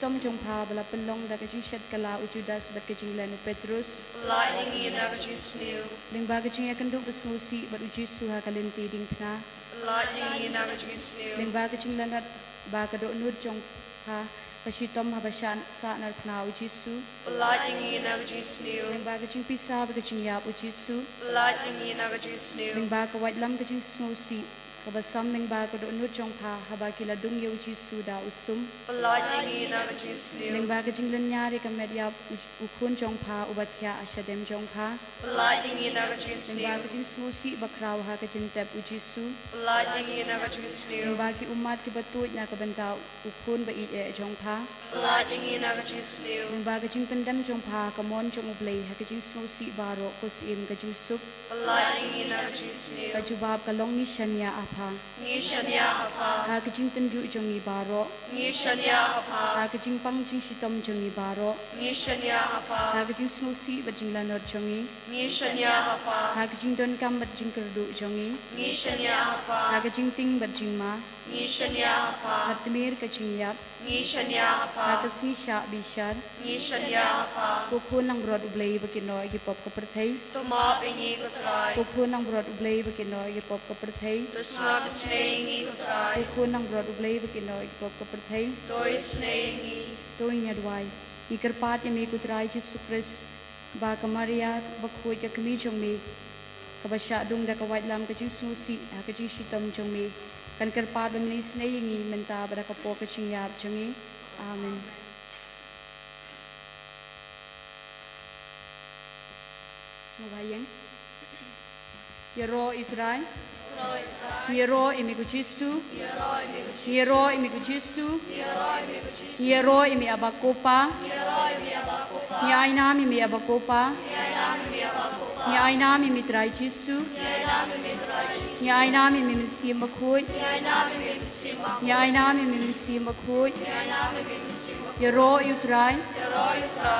tom jong pha bala penlong da kajing shat kala ujudas bat kajing lanu Petrus Lightning in a snew. ling ba kajing akan duk besusi bat uji suha kalenti ding pna Lightning in a snew. ling ba kajing lanat ba kado nur jong pha Pashitom habashan sa nar pna uji su Lightning in a snew. ling ba kajing pisa ba kajing yap uji su Lightning in a snew. ling ba ka white lam kajing susi kabasam ling ba kado nur jong pha haba kila dung ye uji su da usum Lightning in a snew. ling ba kajing lan nyari ka media ukun jong pha ubat kya ashadem jong pha Lightning in a ling ba snew. kajing susi bakraw ha kajing tep uji su Lightning in a snew. ling ba ki umat ki batut na kabanta ukun ba it e jong pha Lightning in a snew. ling ba kajing pendam jong pha kamon jong ublei ha kajing susi baro kusim kajing sup Lightning in a snew. kajubab kalong ni shania apha Nishanya apa. ha kajing tendu jong ni baro Nishanya apa. ha kajing pang jing shitom jong ni baro Nishanya apa. ha kajing susi ba jing lanor jong ni Nishanya apa. ha kajing don kam ba jing kerdu jong ni Nishanya apa. ha kajing ting ba jing ma Nishanya apa. ha temir kajing yap Nishanya ha apa. kasi sha bishar Nishanya apa. Kukun lang brod ublei bakino igi pop ka perthei Tuma pingi kutrai. Kukun lang brod ublei bakino igi pop ka perthei Tusma sneingi kutrai. Kukun lang brod ublei bakino igi pop ka perthei Toy sneingi. Toing adwai ikerpat yami kutrai Jesus Christ ba ka Maria bakhoy ka kami jong mi kabasya dung da ka white lam ka jing susi ha ka jing shitom jong mi kan kerpat bam ni sneingi menta ba ka po ka jing yap jongi amen Smabayang Yero itrai Yero imiku Jesu Yero imiku Jesu Yero imi abakopa Nyaina imi abakopa Nyaina imi trai Jesu Nyaina imi misi makhoy Nyaina imi misi makhoy Yero itrai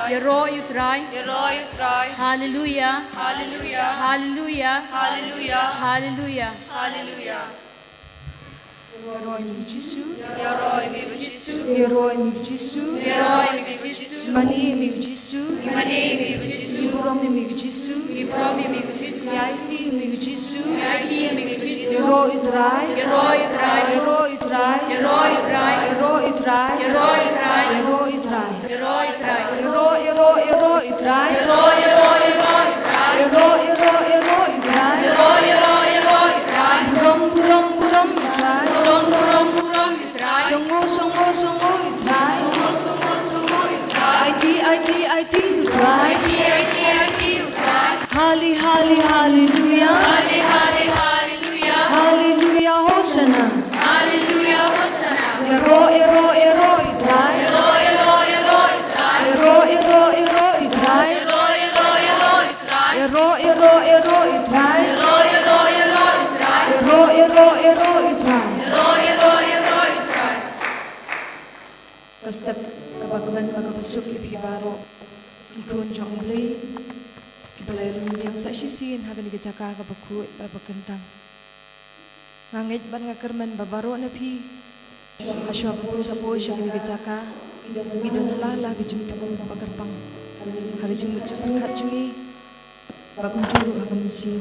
Yero itrai Yero yutrai. Hallelujah Hallelujah. Hallelujah Hallelujah. Hallelujah Hallelujah. Yero imiku Jesu Yero imiku Jesu. Yero imiku Jesu Yero imiku Jesu. Mani imiku Jesu Imani imiku Jesu. Ibrom imiku Jesu Ibrom imiku Jesu. Yaiti imiku Jesu Yaki imiku Jesu. Yero itrai Yero yutrai. Yero itrai Yero yutrai. Yero itrai Yero yutrai. Yero itrai Yero yutrai. Yero itrai Yero yutrai. Yero itrai Yero yutrai. Buram itrai Purom yutrai. Songo itrai Songo yutrai. IT itrai IT yutrai. Hallelujah Hallelujah. Hallelujah Hosanna Hallelujah. Hosanna. Yero itrai Yero yutrai. Yero itrai Yero yutrai. Yero itrai Yero yutrai. Yero itrai Yero yutrai. Kastap kabagaman makapasok ipibaro ikon jong ulay kibalay lumiyang sa sisin hagan igajaka kabaku babakentang ngangit ban ngakerman babaro na pi kaswa po sa po siya igajaka idon halala bijum tabong pagarpang harajing mucu berkat jungi bagong juru hagan si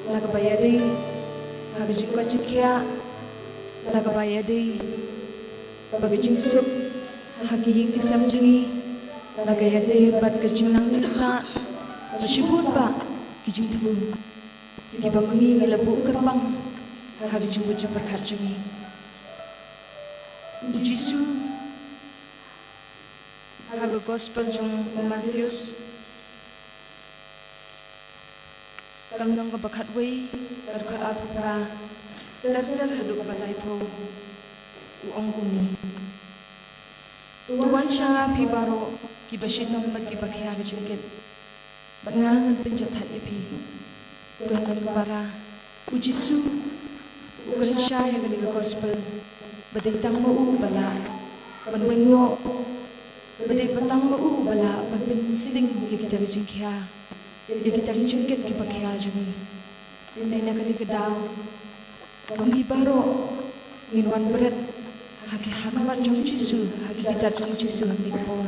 lagabayadi harajing wajib kya lagabayadi bagajing sup hakihing isam jungi lagayade bat kajing nang cista masyubut ba kijing tubu giba mengi ngelabu kerbang harajing wajib berkat jungi Jesu haga gospel jung Matthews kangdong kabakat way karkat alpukra dar haduk balay po uong kumi tuan siya pi baro kibasit ng magkibakya ka jungkit bat nga ng penjat hat ipi tuan ang para ujisu ugarin siya yung ganiga gospel bading tang mau bala panwengno bading patang mau bala panpinsting kita jungkya kita jungkit kibakya jungi ay na ganiga daw pangibaro nginwan berat haki hakamat jong Jisu haki kijat jong Jisu hamni por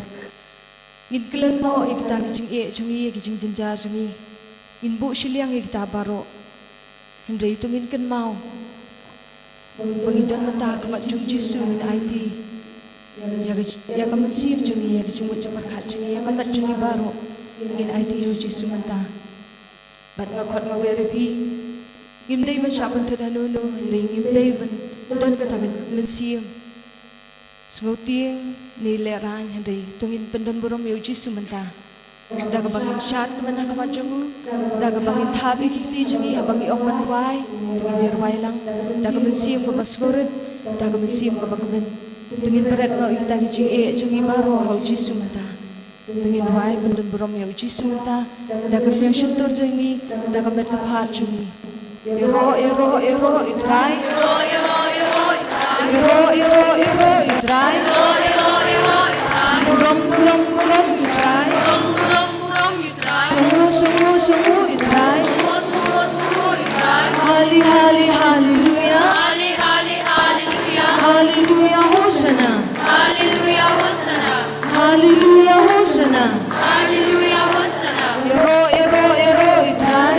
ngin kelen no ikta kijing jong kijing jenjar jong ngin bu siliang ikta baro hendai tu ngin ken mau pengidon mata hakamat jong Jisu ngin IT ya kamu siap jong ya kijing bu cemar khat jong ya kamat jong baro ngin IT yo Jisu mata bat ngakot ngawerepi ngimdai masyapan tadanu no hendai ngimdai dan kata mensiam sengauting nilai ran hendai tungin pendan buram yo Jisu menta daga bangin syat mana kamat jongu daga bangin thabi kiti jongi habangi okman wai tungin nirwai lang daga mensiam ke basgoret daga mensiam ke bakamen tungin berat no kita kijing jongi baro hau Jisu menta tungin wai pendan buram yo Jisu menta daga yang syutur jongi daga met lephat jongi iro itrai iro itrai buram itrai sungguh itrai haleluya hosana iro itrai iro itrai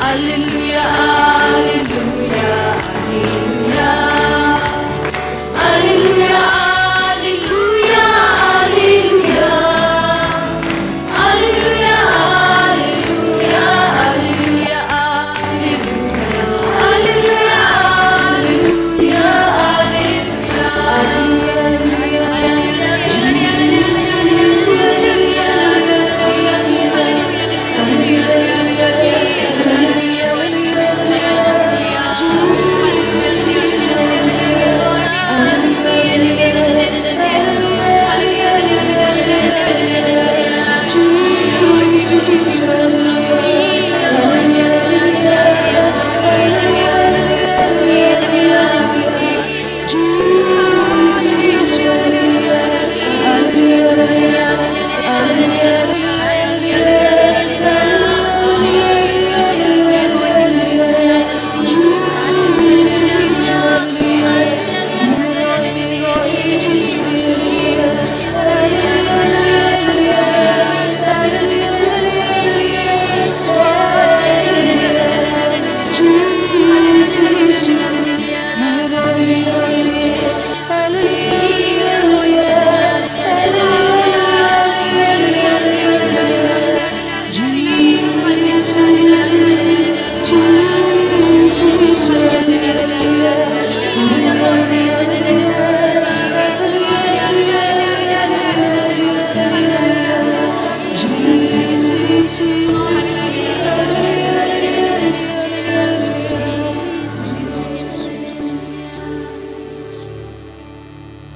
Alleluia, alleluia, alleluia. Alleluia, alleluia, alleluia. Alleluia, alleluia, alleluia, alleluia. Alleluia,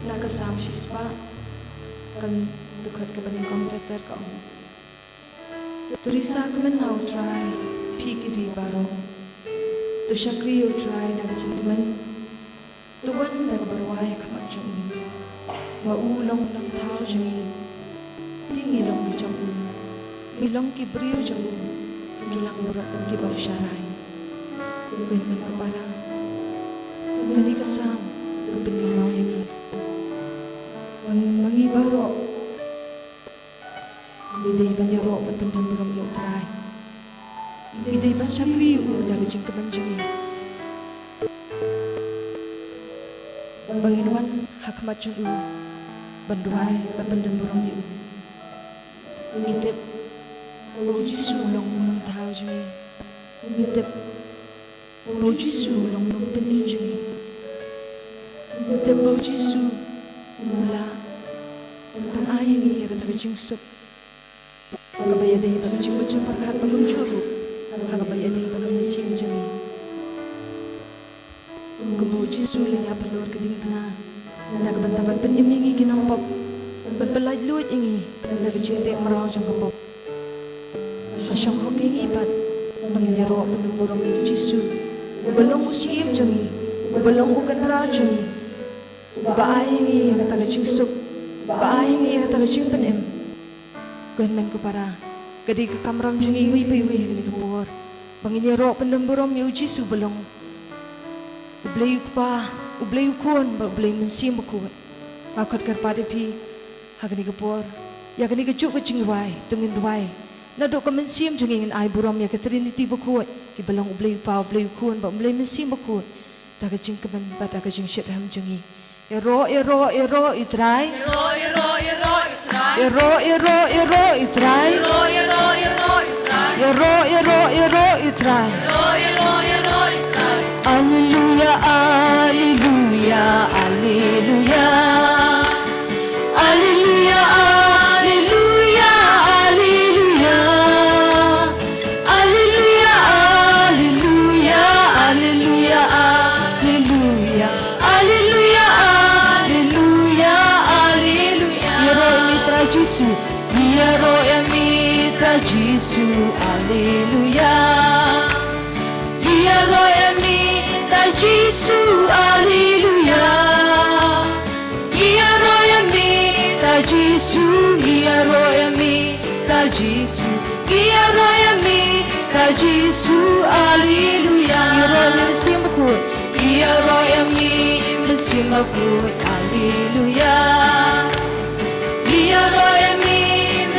Nakasam shispa kan dekat ke banin komputer ka om. Turisa kemen hau try pikiri baro. Tu shakri u try naga cintaman. Tuan naga berwai kamat jumi. Wa ulong lang thau jumi. Tingi long ki jom. Milong ki brio jom. Gilang burak ki baru syarai. Kuin men kepala. Gani kasam kebening mau ini. Mangibaro Bidai banyaro Bendam buram yang terai Bidai bansakri Udah kecing kebanjungi Banginuan Hakmat juru Banduai Bendam buram yang Ngitip Boji sulong Nung tahu jungi Ngitip Boji sulong Nung penuh jungi Ngitip Boji sulong Mula Tentang ayah ni Kata kecing sup Kabaya dahi Baka kecing macam Perkat bagam curu Kabaya dahi Baka mesim jami Kebawa jisu Laya pelur keding kena Nak bantaban pen imingi Ginang pop Berpelaj luit ingi Nak kecing tek merau Jang kepop Asyong hok ingi Ibat Panginyaro Penumburong jisu Belong usiim jami Belong ukan rajuni Baayingi kata kecing sup Baayingi kata kecing penem Kuan men kupara Gadi ke kamram jungi iwi piwi Gani kepur Bangini rok pendemburom Ya uji su belong Ublay ukpa Ublay ukun Ublay mensim bakut Akut kerpade pi Hagani kepur Ya gani kejuk kecing ruai Tungin ruai Nadok ke mensim jungi Ngin ay burom Ya keteriniti bakut Ki belong ublay ukpa Ublay ukun Ublay mensim bakut Tak kecing kemen Bata kecing syedham jungi Ero itrai Ero itrai Alleluia alleluia alleluia Alleluia alleluia alleluia Alleluia alleluia alleluia alleluia Alleluia alleluia alleluia Jisu, Yero emitra Jisu, Alleluia. Yero emitra Jisu, Alleluia. Yero emitra Jisu, Yero emitra Jisu, Yero emitra Jisu, Alleluia. Yero emsimbaku, Yero emsimbaku, Alleluia. Yero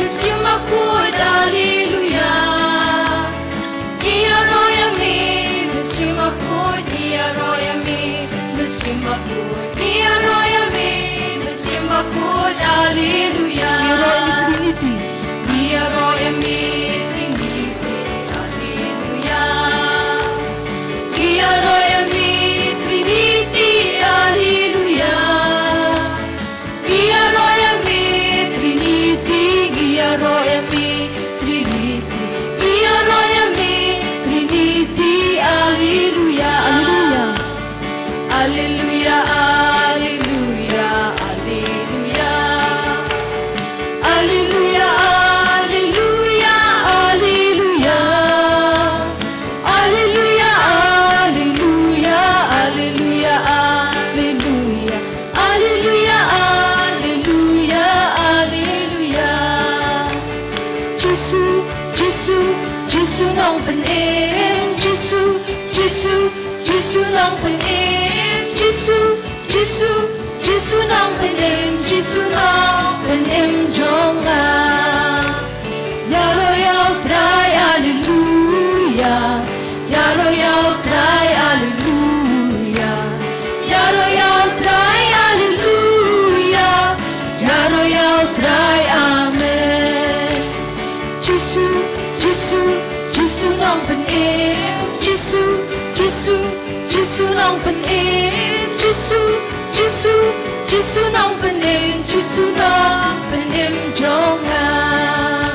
emsimbaku, Alleluia. Yero bersimbakut dia royami, bersimbakut dia royami, bersimbakut haleluya. Dia royami Trinity, haleluya. Dia royami Trinity, haleluya. Dia royami Trinity, dia royami Trinity, dia royami Trinity, haleluya. Haleluya, haleluya, haleluya. Haleluya, haleluya, haleluya. Haleluya, haleluya, haleluya, haleluya. Haleluya, haleluya, haleluya. Giêsu, Giêsu, Giêsu nong pen em, Giêsu, Giêsu, Giêsu nong pen em, Giêsu, Giêsu, Giêsu nong pen em, Giêsu nong pen em jong a. Ya royal cry hallelujah, ya royal cry hallelujah, ya royal cry hallelujah, ya royal cry amen. Giêsu, Giêsu, Giêsu nong pen em, Giêsu, Giêsu, Giêsu nong pen em, Giêsu, Giêsu, Giêsu nong pen em, Giêsu nong pen em jong a.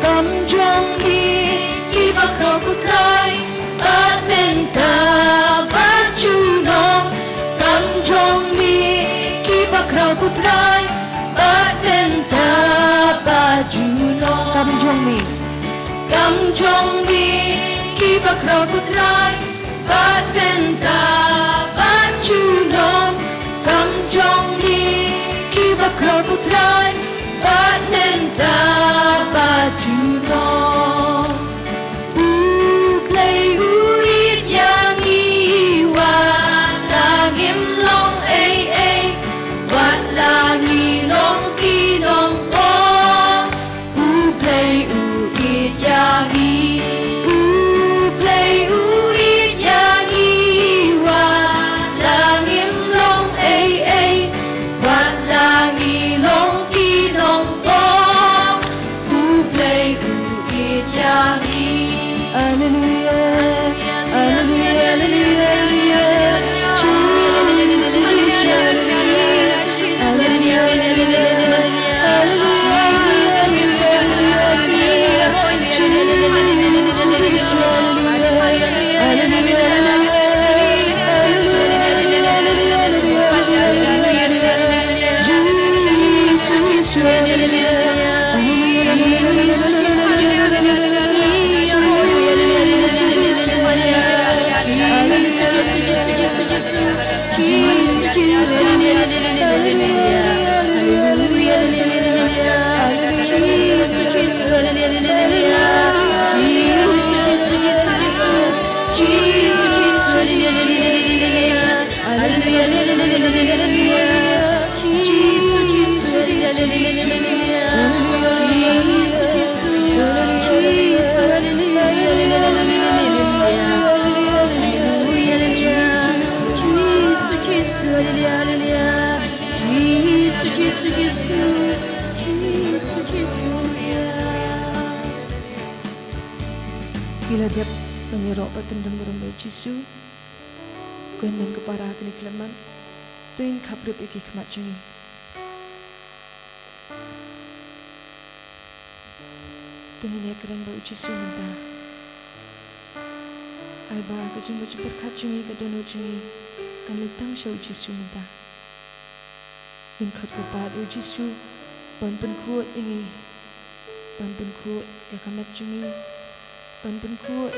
Cầm trong đi khi bác khâu của Thái bát bên ta bát chú nong. Cầm trong đi khi bác khâu của Thái bát bên ta bát chú nong. Cầm trong đi, cầm trong đi khi bác khâu của Thái bát bên ta bát chú nong. Cầm trong đi khi bác khâu của Thái bát bên ta bát chú nong. Uklay uit yang iwa langim long ay ay, wat langi long kinong po. Uklay uit yang uklay uit yang iwa langim long ay ay, wat langi long kinong po. Uklay uit yang hallelujah, hallelujah, hallelujah. Jesus, Jesus, hallelujah, Bila dia penyerok petendang berumur Jisu, kuan dan keparah kini keleman, tuin kaprip iki kemacungi. Tuin ya keren bau Jisu mentah. Aiba kecing bau berkacungi kedono cungi, kan letang show Jisu mentah. In kat kepat u Jisu, ban kuat ini, ban kuat ya kamat cungi. Pan kuat,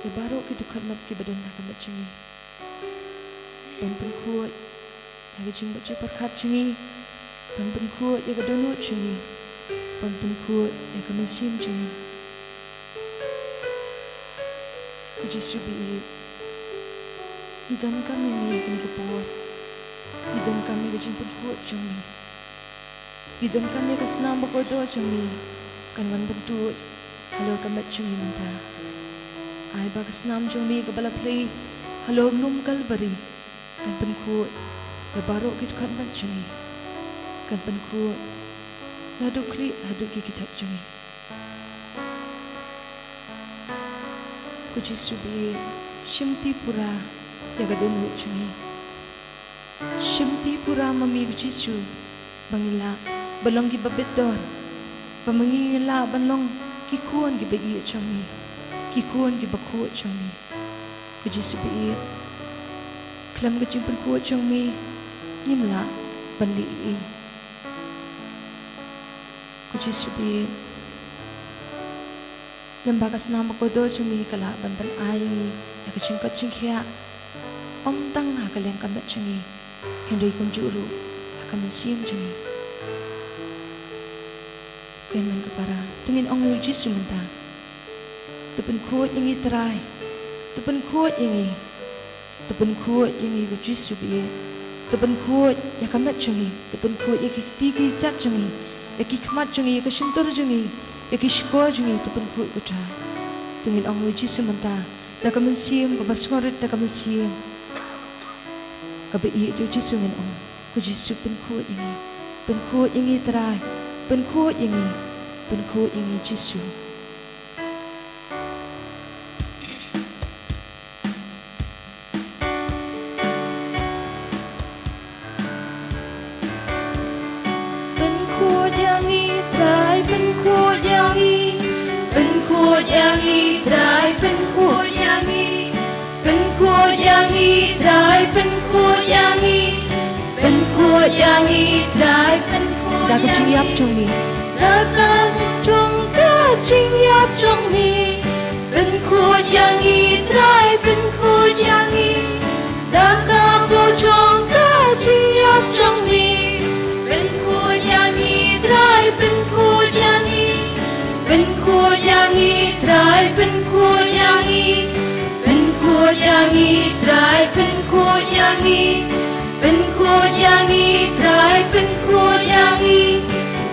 ya baru kita khidmat ki badan nak kamat cungi. Pan kuat, ya kecing baca perkat cungi. Pan kuat, ya kedono cungi. Pan kuat, ya kemasin cungi. Puji subi, hidan kami ni akan kepuat. Hidan kami kecing kuat cungi. Hidan kami kesenam bakodo cungi. Kan wan bentuk. Halo kamat cungi mentah, ai bagas nam jong mi kabala play halo lum kalbari kan pen ku ya baro kit kan ban jungi kan pen ku hadu kli hadu ki kitak jungi ku jisu bi shimti pura ya gadon hu jungi shimti pura mami ku jisu bangila balong gi babedor pamangila banlong kikuan gi bagi jungi kikuan gi baku jungi ku jisu bi klam ga jimpen ku jungi nimla bandi i ku jisu bi lembaga senam ko do jungi kala ban ayi ya ka chingkat chingkhia om tang ha kaleng kan jungi henry kum juru akan siam jungi kemen kepara tungin ong lu jisu menta tupen kuat ingi terai tupen kuat ingi ku jisu bi tupen kuat ya kamat jungi tupen kuat ya tiki cak jungi ya ki kmat jungi ya ka shintur jungi ya ki shkor jungi tupen kuat kuta tungin ong lu jisu menta da ka mensiam ka basngorit da ka mensiam ka be i ju jisu ngin ong ku jisu pen kuat ingi terai pen kuat ingi jisu da ka chingyap jungiเป็นขวดยางอีไตรเป็นขวดยางอีดากาโบจงกาจิงยับจงมีเป็นขวดยางอีไตรเป็นขวดยางอีเป็นขวดยางอีไตรเป็นขวดยางอีเป็นขวดยางอีไตรเป็นขวดยางอีเป็นขวดยางอีไตรเป็นขวดยางอี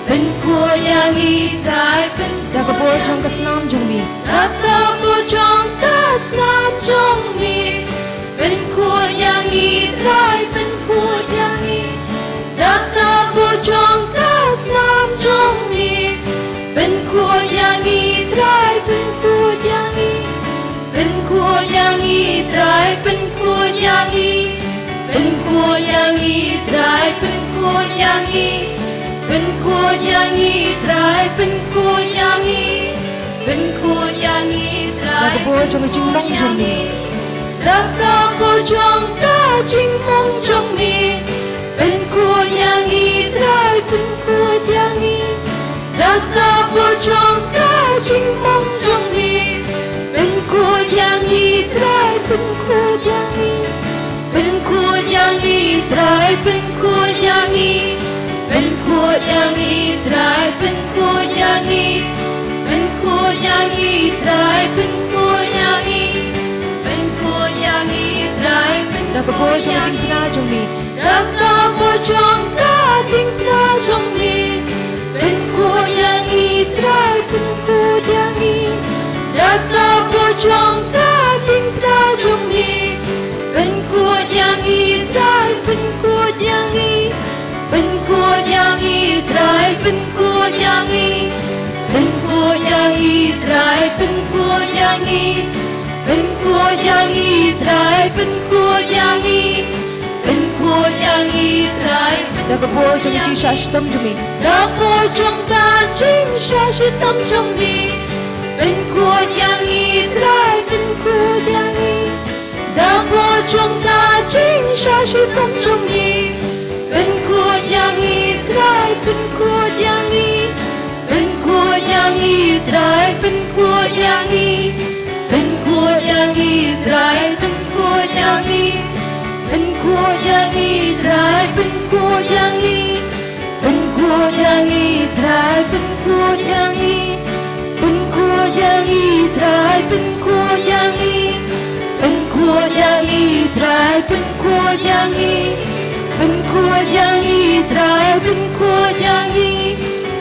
เป็นขวดยางอีไตรเป็น da ka bo jong ka snam jong mi Daka po chong kas na chong mi Ben khua yang i trai Ben khua yang i Daka po chong kas na chong mi Ben khua yang i trai Ben khua yang i Ben khua yang i trai Ben khua yang i Ben khua yang i trai Ben khua yang i Ben khua yang i trai Ben khua yang iเป็นขวดยางอีไตร da ka bo jong jing mong jong mi รักกาโบจงกาจิงมงจงมีเป็นขวดยางอีไตรเป็นขวดยางอีรักกาโบจงกาจิงมงจงมีเป็นขวดยางอีไตรเป็นขวดยางอีเป็นขวดยางอีไตรเป็นขวดยางอีเป็นขวดยางอีไตรเป็นขวดยางอีเป็นขวดยางอีไตรเป็นขวดยางอีเป็นขวดยางอีไตรเป็น da ka bo jong ting na jong mi รักกาโบจงกาทิ้งพระจงมีเป็นขวดยางอีไตรเป็นขวดยางอีรักกาโบจงกาทิ้งพระจงมีเป็นขวดยางอีไตรเป็นขวดยางอีเป็นขวดยางอีไตรเป็นขวดยางอีเป็นขวดยางอีไตรเป็นขวดยางอีเป็นขวดยางอีไตรเป็นขวดยางอีเป็นขวดยางอีไตร da ka bo jong ji sha shtam jong mi ดอกโบจงกาจิงชาชิตมจงมีเป็นขวดยางอีไตรเป็นขวดยางอีดอกโบจงกาจิงชาชิตมจงมีเป็นขวดยางอีไตรเป็นขวดยางอีเป็นขวดยางอีไตรเป็นขวดยางอีเป็นขวดยางอีไตรเป็นขวดยางอีเป็นขวดยางอีไตรเป็นขวดยางอีเป็นขวดยางอีไตรเป็นขวดยางอีเป็นขวดยางอีไตรเป็นขวดยางอีเป็นขวดยางอีไตรเป็นขวดยางอีเป็นขวดยางอีไตรเป็นขวดยางอี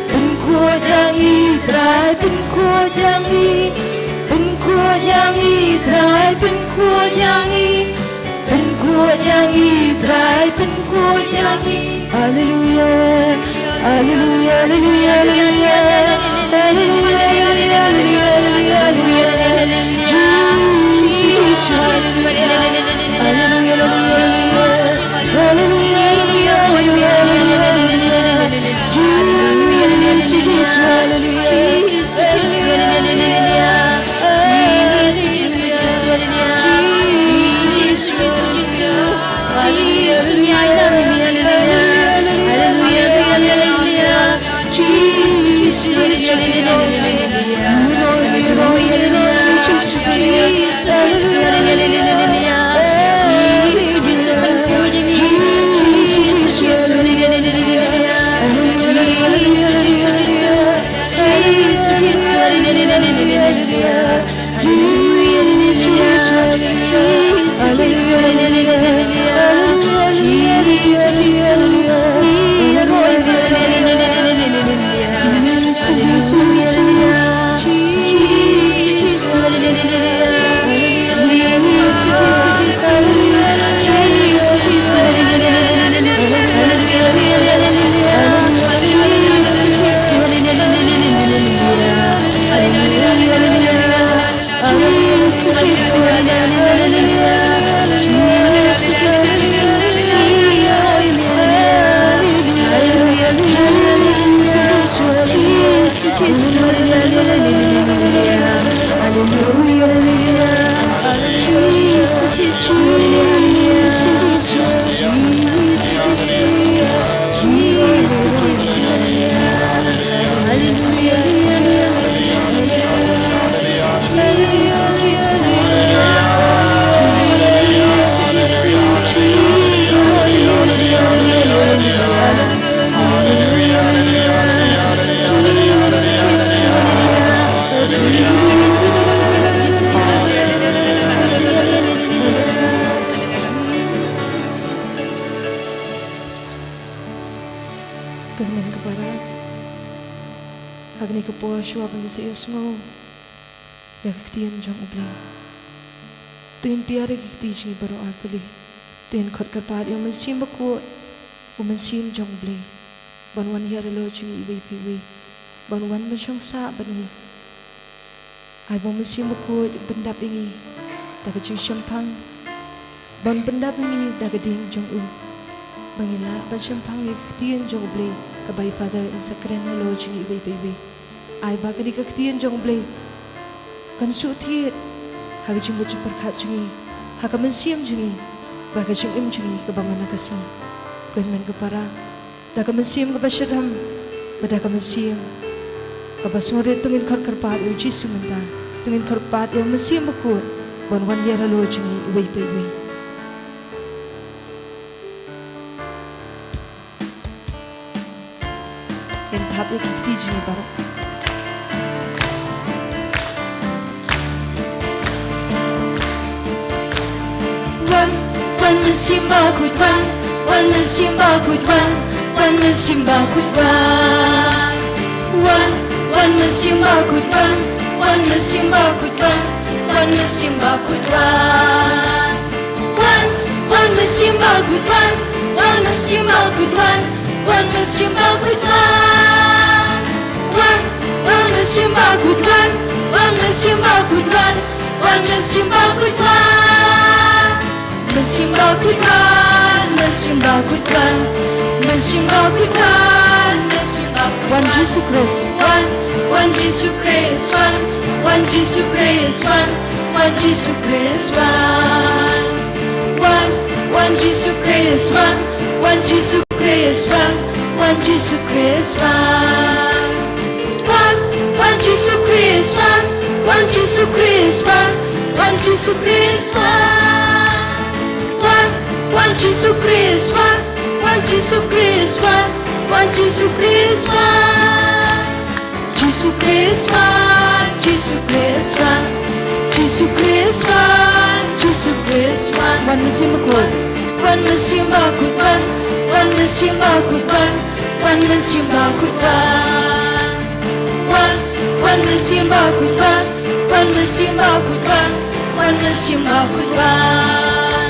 เป็นขวดยางอีไตรเป็นขวดยางอีเป็นขวดยางอี nyanyi trai pen kuat nyanyi haleluya haleluya haleluya haleluya haleluya haleluya haleluya Jesus haleluya haleluya haleluya haleluya Jesus Ganyan ka para. Agni ka po aswa bang sa iyos mo. Yakaktiyan diyang ublay. Tuyin piyari kikti diyang ibaro artali. Tuyin kot karpad yung mansim ako. Umansim diyang ublay. Banwan yarilo diyang ibay piwi. Banwan man siyang sa banwi. Ay bang mansim ako bandap ingi. Daga diyang syampang. Ban bandap ingi daga diyang diyang Bangila, ban syampang iktiyan diyang ublay. Kabay Father in sa krenalo diyang ibay piwi. Ay baga di kaktiyan diyang ublay. Kan sutit haga jing bocah perkat jingi haga mensiam jingi baga jing jingi ke bangan nakasi kan men ke para daga mensiam ke basyaram badaga mensiam ke basore tungin kar karpat uji sumenta tungin karpat yang mensiam aku bon wan yara lo jingi iwi iwi yang tahap yang kiti jingi baru Wan man simba kut wan man simba kut wan man simba kut wan man simba kut wan man simba kut wan man simba kut wan man simba kut wan man simba kut wan man simba kut wan man simba kut wan man simba kut wan man simba kut Mensimba kutwan, mensimba kutwan, mensimba kutwan, mensimba kutwan. Wan Jesus Christ, Wan Jesus Christ, Wan Jesus Christ, Wan Jesus Christ, Wan Jesus Christ, Wan Jesus Christ, Wan Jesus Christ, Wan Jesus Christ, Wan Jesus Christ, Wan Jesus Christ, Wan Jesus Christ, Wan Jesus Christ, Wan Jesus Christ, Jesus Christ, Jesus Christ, Jesus Christ, Jesus Christ, wan mesim aku, Wan mensimba kutwan, Wan mensimba kutwan, Wan mensimba kutwan, Wan mensimba kutwan, Wan mensimba kutwan, Wan mensimba kutwan.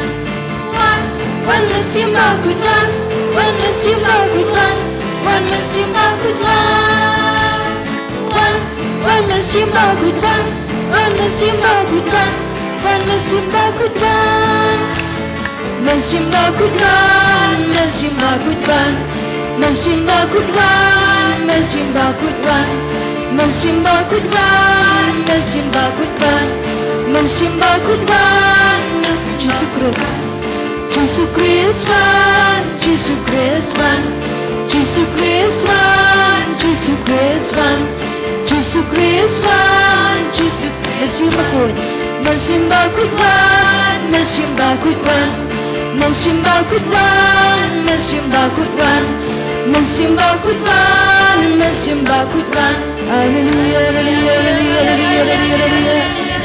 One Simba could run, one Simba could run, one Simba could run. One Simba could run, one Simba could run, one Simba could run. One Simba could run, one Simba could run, one Simba could run, one Simba could run, one Simba could run, one Simba could run, one Simba could run. Jesus Christ, Jesus Christ one, Jesus Christ one, Jesus Christ one, Jesus Christ one, Jesus Christ one, Jesus Simba could, Simba could run, Simba could run, Simba could run, Simba could run, Simba could run, Simba could run. Hallelujah, hallelujah, hallelujah, hallelujah,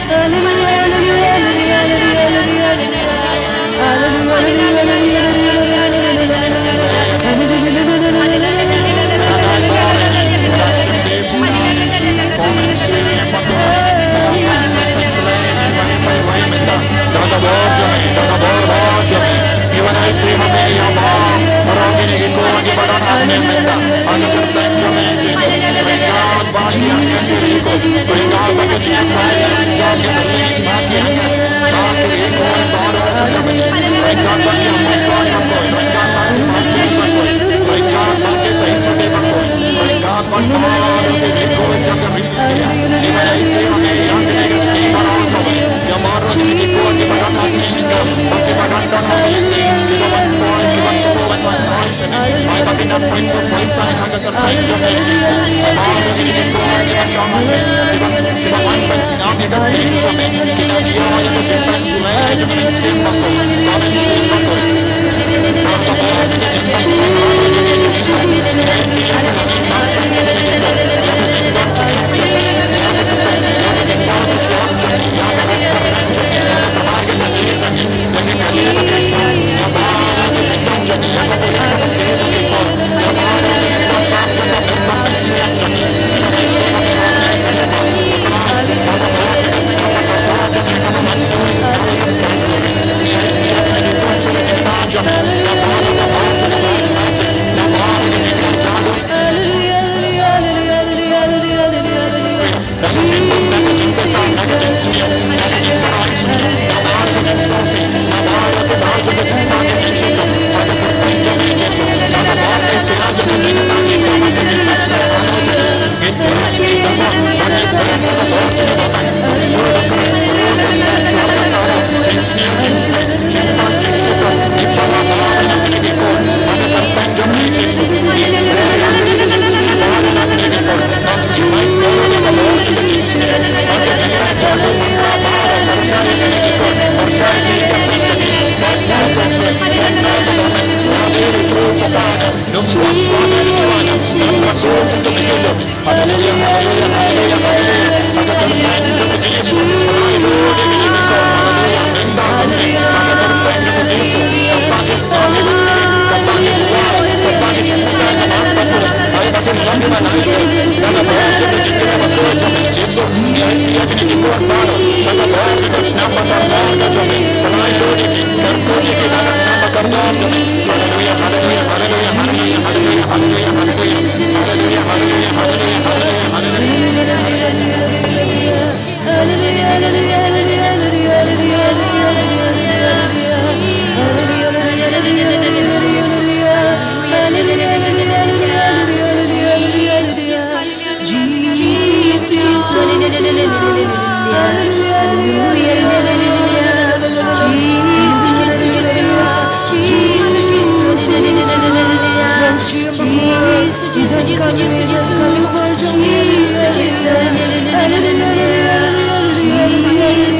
Jesus,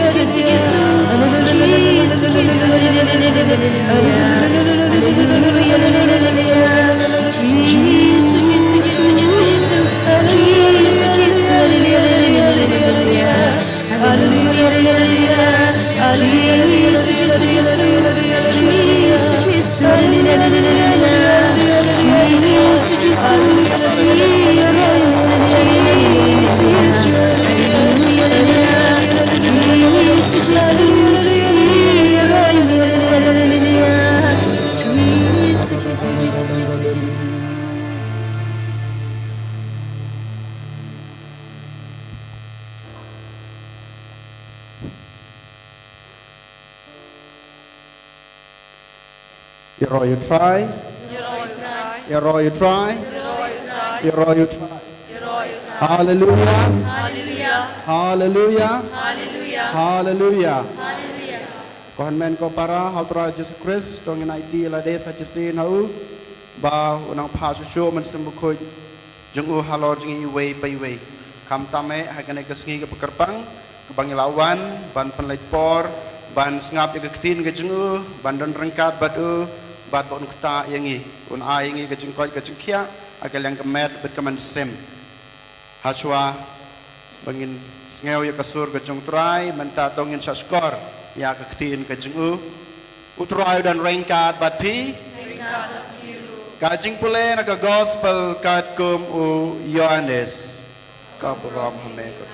You try. You try. You try. Hallelujah. Hallelujah. Hallelujah. Kohan men ko para hautra Jesus Christ dong in ID la des fajisin hau ba unang pa show man sembukoi jeng halor jeng iwe pai we kam tame hakane kesngi ke pekerpang ke bangilawan ban penlekpor ban sngap ke ketin ke jeng ban don rengkat bat bat bon kta yangi un a yangi ke jeng koi ke jeng kia akal yang kemet bet keman sem hachwa bangin ngeu ya kasur ke jeng trai menta tongin sa skor ya keketin ke jeng utrai dan rengkat bat pi kajing pule naga gospel kat kum u Yohanes kaburam hameko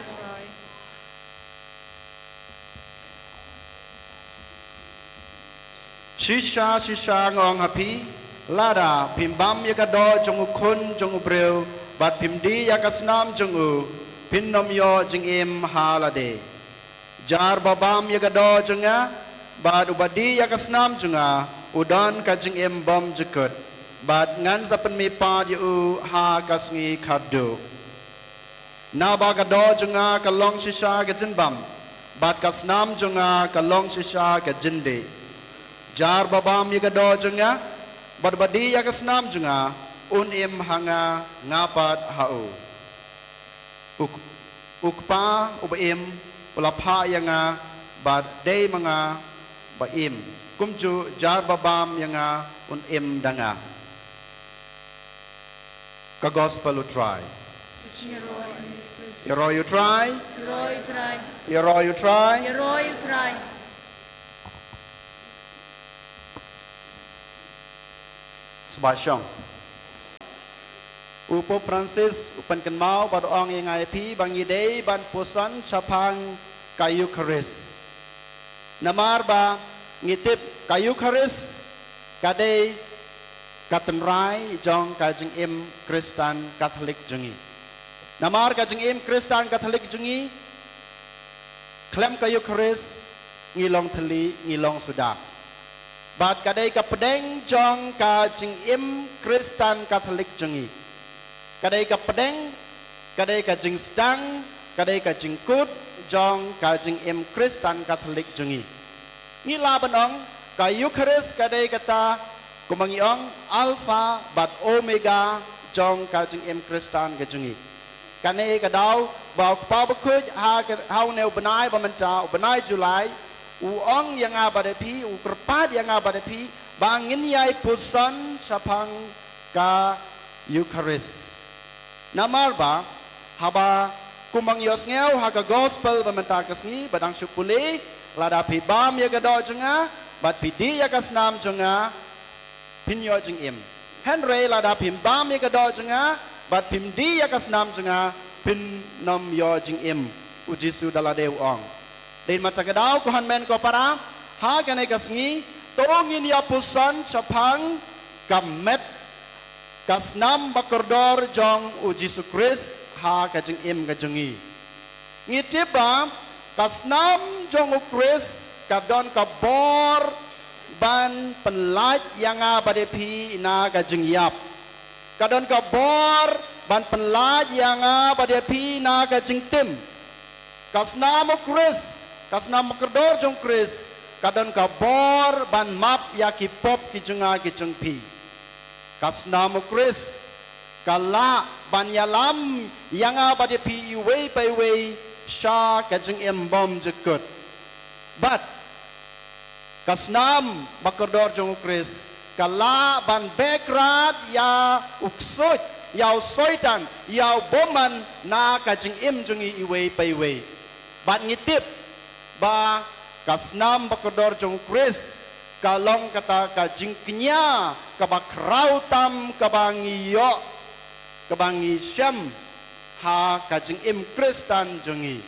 shisha ngong hapi lada pimbam ya kado jong ukun jong ubreu bat pimdi ya kasnam jong u pinnom yo jeng im halade jar babam ya kado jenga bat ubadi ya kasnam jenga udan kajing im bom jekut bat ngan zapen mi pa yu ha kasngi kado na ba kado jenga kalong shisha ke jinbam bat kasnam jenga kalong shisha ke jinde jar babam ya kado jenga bat badi ya kasnam jenga un im hanga ngapat hau ukpa ubaim ulapha yanga bat dei manga baim kumju jar babam yanga un im danga ka gospel you try you try you try sebasyong Upo Francis upan kenmau pada orang yang IP bangi day ban pusan sapang kayu keris namar ba ngitip kayu keris kadai katenrai jong kajing im Kristen Katolik jengi namar kajing im Kristen Katolik jengi klem kayu keris ngilong teli ngilong sudah bat kadai kapedeng jong kajing im Kristen Katolik jengi kadai ka pedeng kadai ka jing stang kadai ka jing kut jong ka jing im Kristen Katolik jengi ngila benong ka Eucharis kadai kata kumangiong alpha bat omega jong ka jing im Kristen ka jengi kane ka daw ba pa bakuj ha neu benai bamenta benai Julai uong yang abadapi u kerpad yang abadapi bangin yai pusan sapang ka Eucharis namar ba haba kumang yos ngeu haga gospel bamenta kasngi badang syukuli lada pi bam ya gado jenga bat pidi ya kasnam jenga pinyo jeng im henry lada pi bam ya gado jenga bat pimdi ya kasnam jenga pin nom yo jeng im ujisu dalade ong den mata gadau ko hanmen ko para ha gane kasngi tongin ya pusan chapang kamet kasnam bakordor jong Yesus Kristus ha kajeng im kajengi ngitiba kasnam jong Kristus kadon kabor ban penlaj yang abadepi na kajeng yap kadon kabor ban penlaj yang abadepi na kajeng tim kasnam Kristus kasnam bakordor jong Kristus kadon kabor ban map yakipop kijenga kijeng pi kasnam Kristus kala banyalam yang abadi pi iwe pai we sha kajeng embom jekut but kasnam bakordor jong Kristus kala ban bekrat ya uksut ya soitan ya boman na kajeng im jengi iwe pai we bat ngitip ba kasnam bakordor jong Kristus kalong kata kajing kenya kabakrau tam kabangiyo kabangi syam ha kajing im Kristen jengi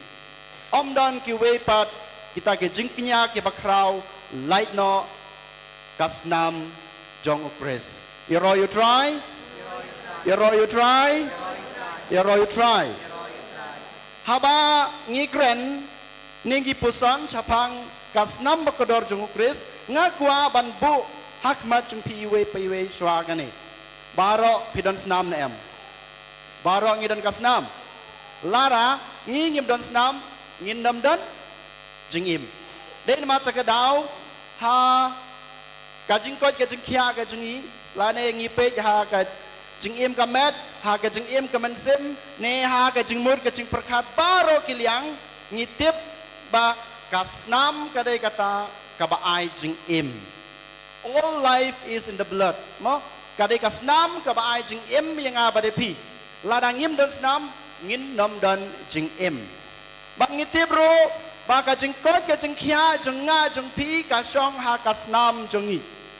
omdan ki wepat kita kajing kenya kabakrau light no kasnam jong Kris you try haba ngikren ningi pusan sapang kasnam bakador jong Kris ngakwa ban bu hak mat jung pi we pi we shwa gani baro pidon snam na em baro ngi don kasnam lara ngi ngim don snam ngin nam don jing im den ma ta ka dau ha ka jing kot ka jing khia ka jing i la ne ngi pe ha ka jing im ka met ha ka jing im ka man sim ne ha ka jing mut ka jing prakhat baro kiliang ngi tip ba kasnam ka dei kata ka ba ai jing im all life is in the blood mo ka dei kasnam ka ba ai jing im yang a ba de pi la dang im don snam ngin nom don jing im ba ngi tip ro ba ka jing kot ka jing khia jing nga jing pi ka shong ha kasnam jong i